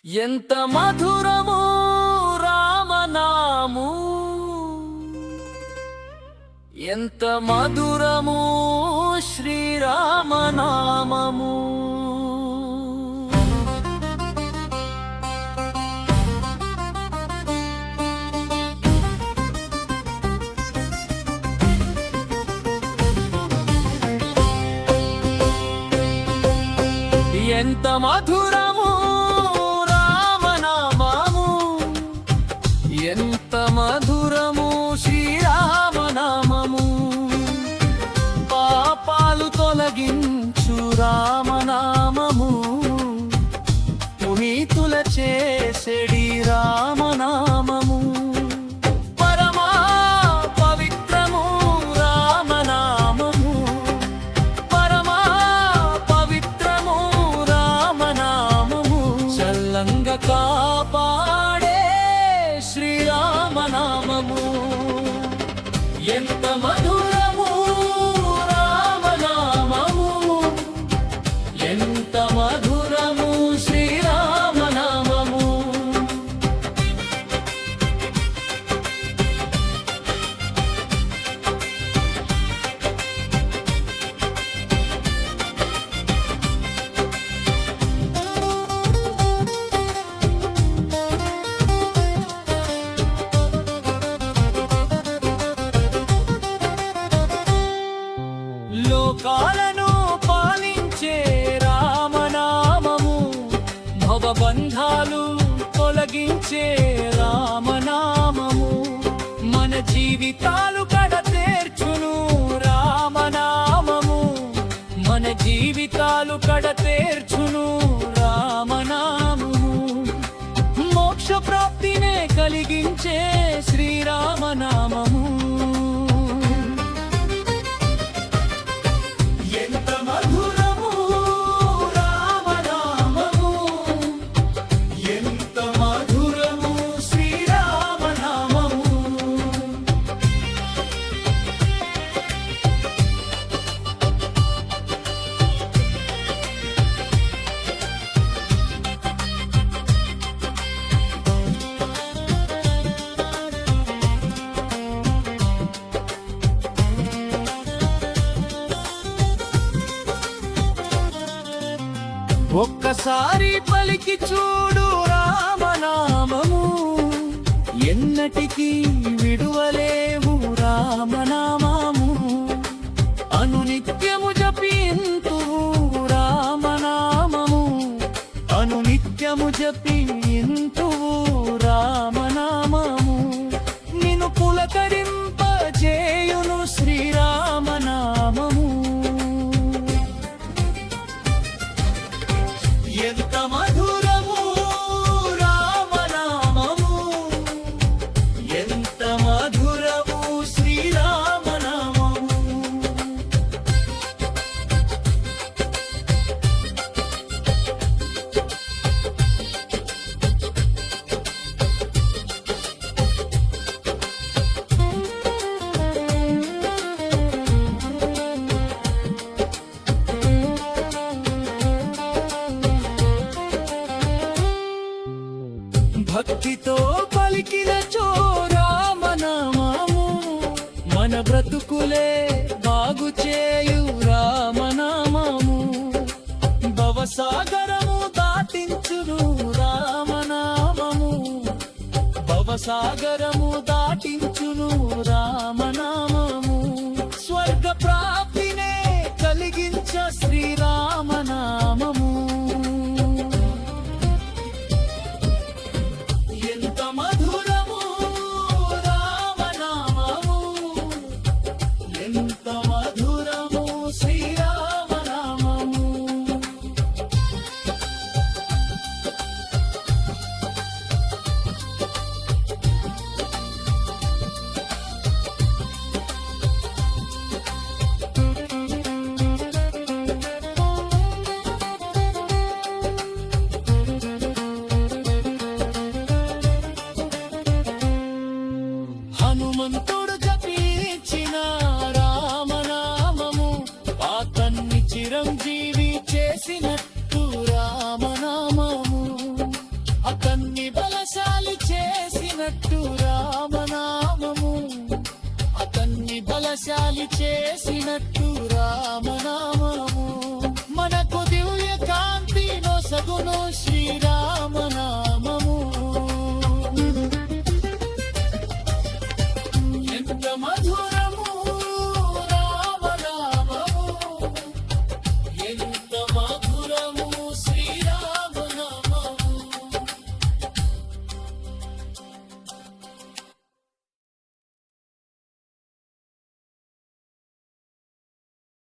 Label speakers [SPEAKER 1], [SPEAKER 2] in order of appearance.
[SPEAKER 1] ఎంత మధురము రామనాము, ఎంత మధురము శ్రీరామనామము. ఎంత మధురము రామనామము, ఎంత మధురము శ్రీరామనామము. పాపాలు తొలగించు రామనామము, పునీతుల చేసెడి రామనామము. పరమా పవిత్రము రామనామము, పరమా పవిత్రము రామనామము. చల్లంగా కాపాడే శ్రీరామనామము. ఎంత మధురము రామనామము, ఎంత మధురము శ్రీరామనామము. లోకాలను పాలించే రామనామము, భవబంధాలు తొలగించే రామనామము. మన జీవితాలు కడతేర్చును రామనామము, మన జీవితాలు కడతేర్చును రామనామము. మోక్ష ప్రాప్తినే కలిగించే శ్రీరామనామము. ఒక్కసారి పలికి చూడు రామనామము, ఎన్నటికీ విడువలేవు రామనామము. అనునిత్యము జపింతు రామనామము, అనునిత్యము జపింతు రామనామము. నిన్ను పులకరింపజేయును శ్రీరామనామము. ఎంత మధురము రామనామము, ఎంత మధురము శ్రీరామనామము. భక్తితో పలికిన చో రామనామము, మన బ్రతుకులే బాగు చేయు రామనామము. భవసాగరము దాటించును రామనామము, భవసాగరము దాటించును రామనామము. స్వర్గ ప్రాప్తినే కలిగించ శ్రీరామనామము. హనుమంతుడు జపించిన రామనామము, పాతన్ని చిరంజీవి చేసినట్టు రామనామము. అతన్ని బలశాలి చేసినట్టు రామనామము అతన్ని బలశాలి చేసినట్టు రామనామము మనకు దివ్య కాంతి నొసగును శ్రీరామనామము ఎంత మధుర